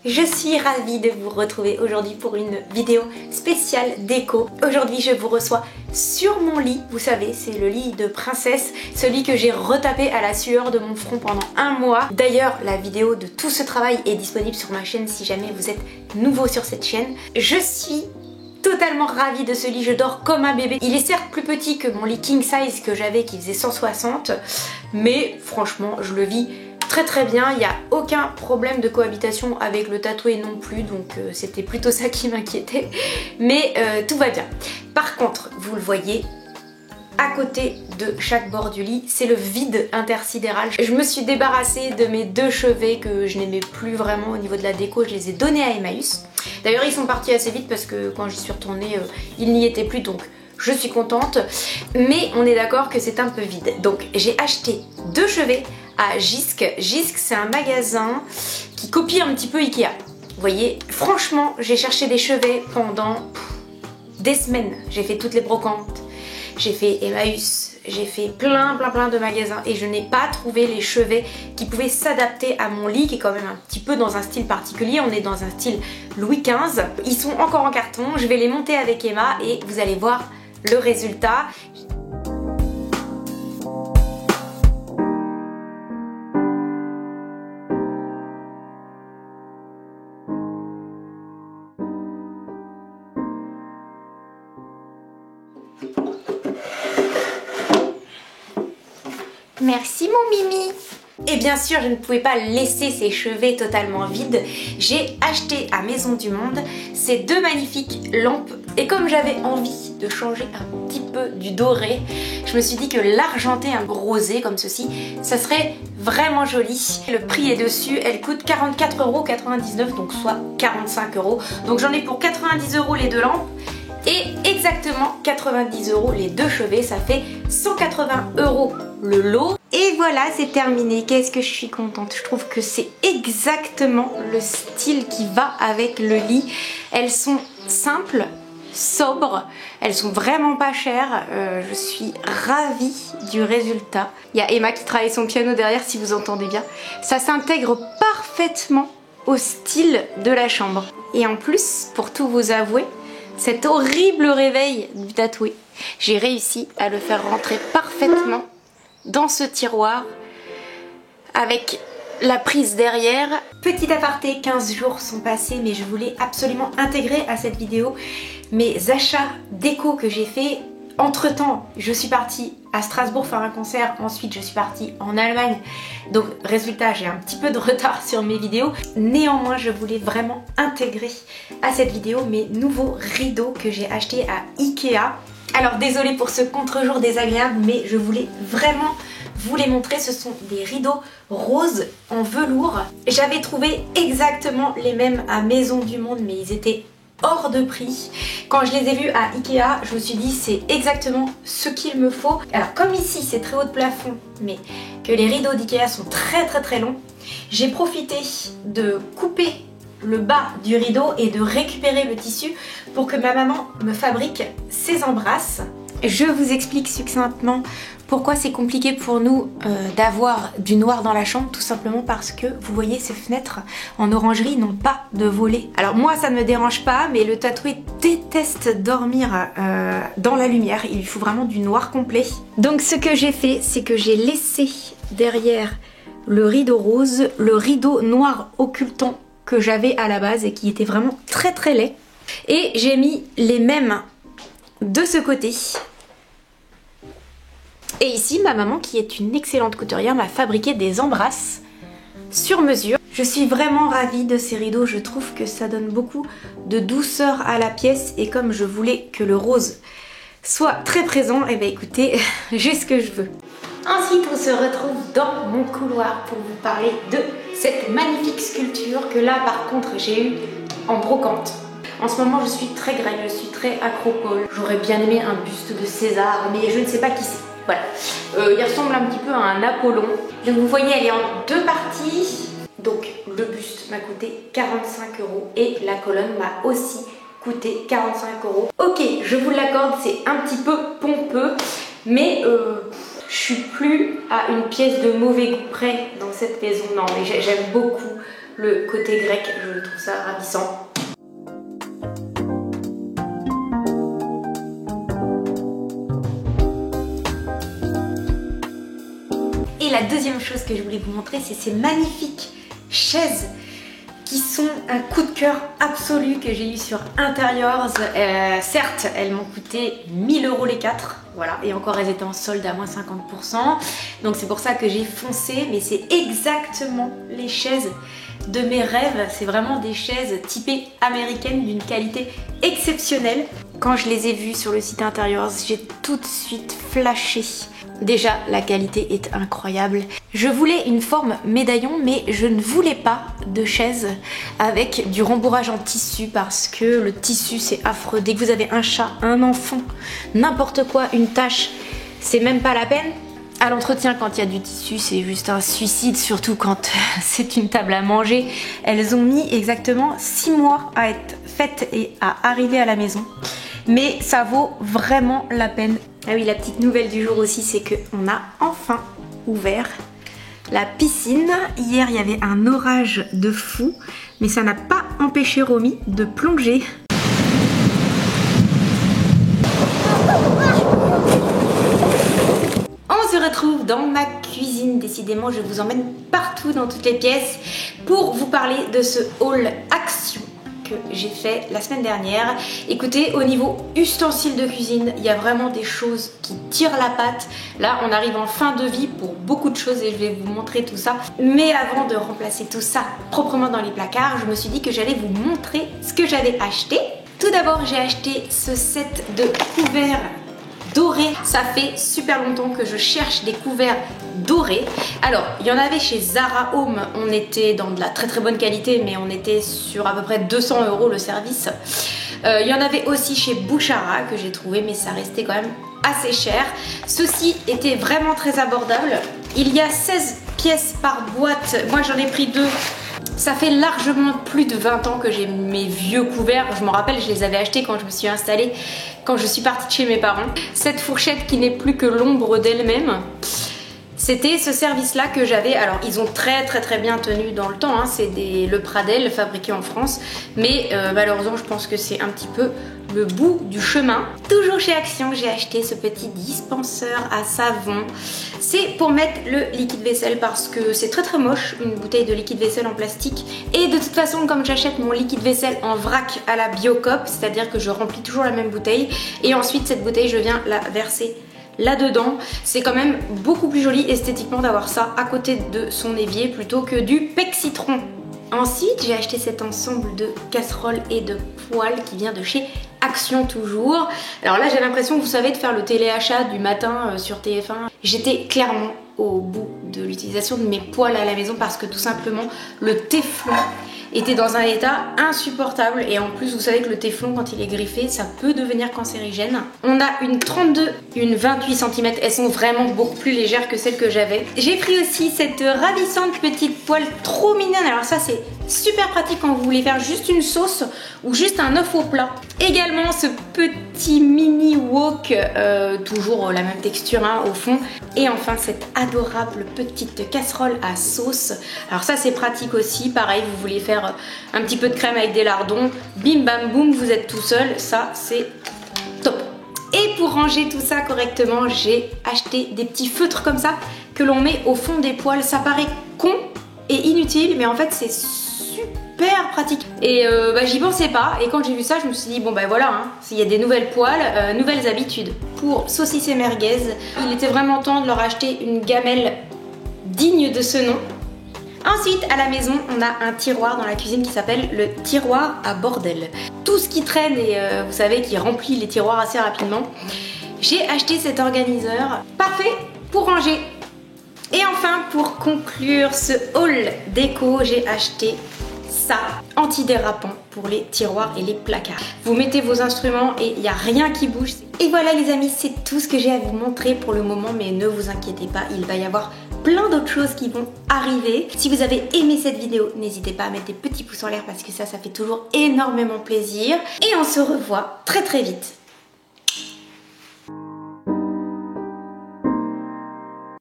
Je suis ravie de vous retrouver aujourd'hui pour une vidéo spéciale déco. Aujourd'hui je vous reçois sur mon lit, vous savez c'est le lit de princesse, celui que j'ai retapé à la sueur de mon front pendant un mois. D'ailleurs la vidéo de tout ce travail est disponible sur ma chaîne si jamais vous êtes nouveau sur cette chaîne. Je suis totalement ravie de ce lit, je dors comme un bébé. Il est certes plus petit que mon lit king size que j'avais qui faisait 160, mais franchement je le vis très bien, il n'y a aucun problème de cohabitation avec le tatoué non plus, donc c'était plutôt ça qui m'inquiétait, mais tout va bien. Par contre, vous le voyez, à côté de chaque bord du lit, c'est le vide intersidéral. Je me suis débarrassée de mes deux chevets que je n'aimais plus vraiment au niveau de la déco, je les ai donnés à Emmaüs. D'ailleurs ils sont partis assez vite parce que quand j'y suis retournée, ils n'y étaient plus, donc je suis contente, mais on est d'accord que c'est un peu vide. Donc j'ai acheté deux chevets à Jysk. Jysk c'est un magasin qui copie un petit peu Ikea. Vous voyez, franchement j'ai cherché des chevets pendant des semaines. J'ai fait toutes les brocantes, j'ai fait Emmaüs, j'ai fait plein de magasins et je n'ai pas trouvé les chevets qui pouvaient s'adapter à mon lit qui est quand même un petit peu dans un style particulier. On est dans un style Louis XV. Ils sont encore en carton, je vais les monter avec Emma et vous allez voir le résultat. Merci mon Mimi. Et bien sûr je ne pouvais pas laisser ces chevets totalement vides. J'ai acheté à Maison du Monde ces deux magnifiques lampes et comme j'avais envie de changer un petit peu du doré, je me suis dit que l'argenté un rosé comme ceci, ça serait vraiment joli. Le prix est dessus, elle coûte 44,99 €, donc soit 45 €. Donc j'en ai pour 90 € les deux lampes et exactement 90 € les deux chevets, ça fait 180 € le lot. Et voilà, c'est terminé. Qu'est-ce que je suis contente. Je trouve que c'est exactement le style qui va avec le lit. Elles sont simples, sobres, elles sont vraiment pas chères. Je suis ravie du résultat. Il y a Emma qui travaille son piano derrière si vous entendez bien. Ça s'intègre parfaitement au style de la chambre. Et en plus, pour tout vous avouer, cet horrible réveil du tatoué, j'ai réussi à le faire rentrer parfaitement dans ce tiroir avec la prise derrière. Petit aparté, 15 jours sont passés mais je voulais absolument intégrer à cette vidéo mes achats déco que j'ai fait. Entre temps je suis partie à Strasbourg faire un concert, ensuite je suis partie en Allemagne, donc résultat j'ai un petit peu de retard sur mes vidéos. Néanmoins je voulais vraiment intégrer à cette vidéo mes nouveaux rideaux que j'ai achetés à Ikea. Alors désolée pour ce contre-jour désagréable mais je voulais vraiment vous les montrer. Ce sont des rideaux roses en velours. J'avais trouvé exactement les mêmes à Maison du Monde mais ils étaient hors de prix. Quand je les ai vus à Ikea, je me suis dit c'est exactement ce qu'il me faut. Alors comme ici c'est très haut de plafond mais que les rideaux d'Ikea sont très longs, j'ai profité de couper le bas du rideau et de récupérer le tissu pour que ma maman me fabrique ses embrasses. Je vous explique succinctement pourquoi c'est compliqué pour nous d'avoir du noir dans la chambre, tout simplement parce que vous voyez ces fenêtres en orangerie n'ont pas de volets. Alors moi ça ne me dérange pas mais le tatoué déteste dormir dans la lumière, il lui faut vraiment du noir complet. Donc ce que j'ai fait c'est que j'ai laissé derrière le rideau rose, le rideau noir occultant que j'avais à la base et qui était vraiment très laid. Et j'ai mis les mêmes de ce côté. Et ici, ma maman, qui est une excellente couturière, m'a fabriqué des embrasses sur mesure. Je suis vraiment ravie de ces rideaux, je trouve que ça donne beaucoup de douceur à la pièce. Et comme je voulais que le rose soit très présent, et bien écoutez, j'ai ce que je veux. Ensuite, on se retrouve dans mon couloir pour vous parler de cette magnifique sculpture que là, par contre, j'ai eue en brocante. En ce moment, je suis très grecque, je suis très acropole. J'aurais bien aimé un buste de César, mais je ne sais pas qui c'est. Voilà. Il ressemble un petit peu à un Apollon. Donc vous voyez, elle est en deux parties. Donc le buste m'a coûté 45 € et la colonne m'a aussi coûté 45 €. Ok, je vous l'accorde, c'est un petit peu pompeux, mais je suis plus à une pièce de mauvais goût près dans cette maison. Non, mais j'aime beaucoup le côté grec, je trouve ça ravissant. Et la deuxième chose que je voulais vous montrer, c'est ces magnifiques chaises qui sont un coup de cœur absolu que j'ai eu sur Interiors. Certes, elles m'ont coûté 1000 € les 4. Voilà, et encore elles étaient en solde à moins 50%. Donc c'est pour ça que j'ai foncé, mais c'est exactement les chaises de mes rêves. C'est vraiment des chaises typées américaines d'une qualité exceptionnelle. Quand je les ai vues sur le site Interiors, j'ai tout de suite flashé. Déjà, la qualité est incroyable. Je voulais une forme médaillon, mais je ne voulais pas de chaise avec du rembourrage en tissu parce que le tissu c'est affreux. Dès que vous avez un chat, un enfant, n'importe quoi, une tache, c'est même pas la peine. À l'entretien, quand il y a du tissu, c'est juste un suicide, surtout quand c'est une table à manger. Elles ont mis exactement 6 mois à être faites et à arriver à la maison. Mais ça vaut vraiment la peine. Ah oui, la petite nouvelle du jour aussi, c'est qu'on a enfin ouvert la piscine. Hier, il y avait un orage de fou, mais ça n'a pas empêché Romy de plonger. On se retrouve dans ma cuisine. Décidément, je vous emmène partout dans toutes les pièces pour vous parler de ce haul action que j'ai fait la semaine dernière. Écoutez, au niveau ustensiles de cuisine, il y a vraiment des choses qui tirent la patte. Là, on arrive en fin de vie pour beaucoup de choses et je vais vous montrer tout ça. Mais avant de remplacer tout ça proprement dans les placards, je me suis dit que j'allais vous montrer ce que j'avais acheté. Tout d'abord, j'ai acheté ce set de couverts doré. Ça fait super longtemps que je cherche des couverts dorés. Alors, il y en avait chez Zara Home, on était dans de la très bonne qualité, mais on était sur à peu près 200 € le service. Il y en avait aussi chez Bouchara que j'ai trouvé, mais ça restait quand même assez cher. Ceci était vraiment très abordable. Il y a 16 pièces par boîte. Moi, j'en ai pris 2. Ça fait largement plus de 20 ans que j'ai mes vieux couverts. Je me rappelle, je les avais achetés quand je me suis installée, quand je suis partie de chez mes parents. Cette fourchette qui n'est plus que l'ombre d'elle-même. C'était ce service-là que j'avais. Alors, ils ont très bien tenu dans le temps. Hein. C'est le Pradel fabriqué en France. Mais malheureusement, je pense que c'est un petit peu le bout du chemin. Toujours chez Action, j'ai acheté ce petit dispenseur à savon. C'est pour mettre le liquide vaisselle parce que c'est très moche, une bouteille de liquide vaisselle en plastique. Et de toute façon, comme j'achète mon liquide vaisselle en vrac à la Biocop, c'est-à-dire que je remplis toujours la même bouteille. Et ensuite, cette bouteille, je viens la verser là-dedans. C'est quand même beaucoup plus joli esthétiquement d'avoir ça à côté de son évier plutôt que du pec citron. Ensuite, j'ai acheté cet ensemble de casseroles et de poêles qui vient de chez Action toujours. Alors là, j'ai l'impression, vous savez, de faire le téléachat du matin sur TF1. J'étais clairement au bout de l'utilisation de mes poêles à la maison parce que tout simplement, le téflon était dans un état insupportable et en plus vous savez que le téflon quand il est griffé ça peut devenir cancérigène. On a une 32, une 28 cm, elles sont vraiment beaucoup plus légères que celles que j'avais. J'ai pris aussi cette ravissante petite poêle trop mignonne, alors ça c'est super pratique quand vous voulez faire juste une sauce ou juste un œuf au plat. Également ce petit mini wok, toujours la même texture hein, au fond. Et enfin cette adorable petite casserole à sauce. Alors ça c'est pratique aussi, pareil vous voulez faire un petit peu de crème avec des lardons, bim bam boum, vous êtes tout seul, ça c'est top. Et pour ranger tout ça correctement, j'ai acheté des petits feutres comme ça que l'on met au fond des poêles. Ça paraît con et inutile, mais en fait c'est super pratique. Et j'y pensais pas, et quand j'ai vu ça, je me suis dit bon bah voilà, hein, s'il y a des nouvelles poêles, nouvelles habitudes. Pour saucisses et merguez, il était vraiment temps de leur acheter une gamelle digne de ce nom. Ensuite, à la maison, on a un tiroir dans la cuisine qui s'appelle le tiroir à bordel. Tout ce qui traîne et vous savez, qui remplit les tiroirs assez rapidement. J'ai acheté cet organiseur parfait pour ranger. Et enfin, pour conclure ce haul déco, j'ai acheté ça, antidérapant pour les tiroirs et les placards. Vous mettez vos instruments et il n'y a rien qui bouge. Et voilà les amis, c'est tout ce que j'ai à vous montrer pour le moment, mais ne vous inquiétez pas, il va y avoir plein d'autres choses qui vont arriver. Si vous avez aimé cette vidéo, n'hésitez pas à mettre des petits pouces en l'air parce que ça fait toujours énormément plaisir. Et on se revoit très vite